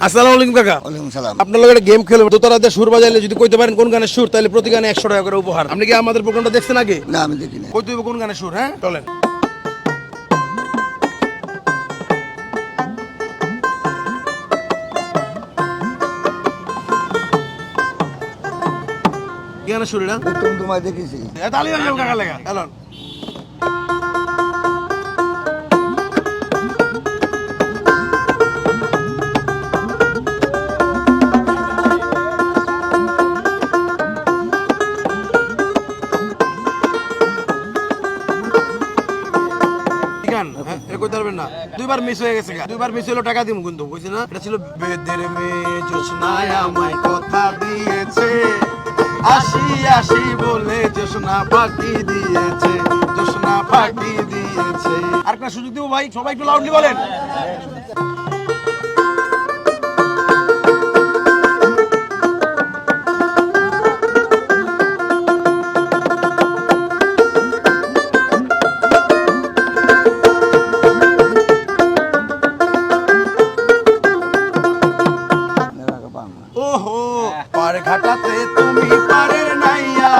আসসালামু আলাইকুম কাকা। ওয়ালাইকুম সালাম। আপনার লগে একটা গেম খেলবো, দোতারাতে সুর বাজাইলে যদি কইতে পারেন কোন গানের সুর, তাহলে প্রতি গানে 100 টাকা করে উপহার। আপনি কি আমাদের প্রোগ্রামটা দেখছেন আগে? না আমি দেখি না। কইতে হইব কোন গানের সুর, হ্যাঁ চলেন। কি গানের সুর এটা? তুমি তোমায় দেখেছি। তালি বাজাও কাকা লাগা, চলুন। দুইবার মিস হয়ে গেছে, দুইবার মিস হলো টাকা দিমু কিন্তু, বুঝছি না? এটা ছিল বেদের মেয়ে জোছনায় আমায় কথা দিয়েছে, আসি আসি বলে জোছনা ফাঁকি দিয়েছে, জোছনা ফাঁকি দিয়েছে। আরেকটা সুযোগ দিব ভাই, সবাই একটু লাউডলি বলেন। ওহো পার ঘাটাতে তুমি পারের নাইয়া,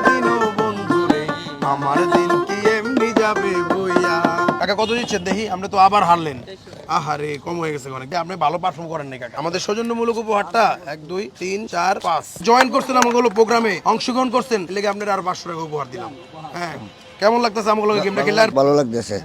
দিন বন্ধুরে আমার দিন কি এমনি যাবে বইয়া। কাকা কত দিচ্ছেন দেখি? আমরা তো আবার হারলেন। আহারে কম হয়ে গেছে অনেক। আপনি ভালো পারফর্ম করেন নাই কাকা। আমাদের সৌজন্যমূলক উপহারটা 1 2 3 4 5 জয়েন করছেন আমাগুলো প্রোগ্রামে, অংশগ্রহণ করছেন, লেগে আপনার আর 500 টাকা উপহার দিলাম। হ্যাঁ কেমন লাগতেছে আমাগুলো গেমটা খেলে? ভালো লাগতেছে।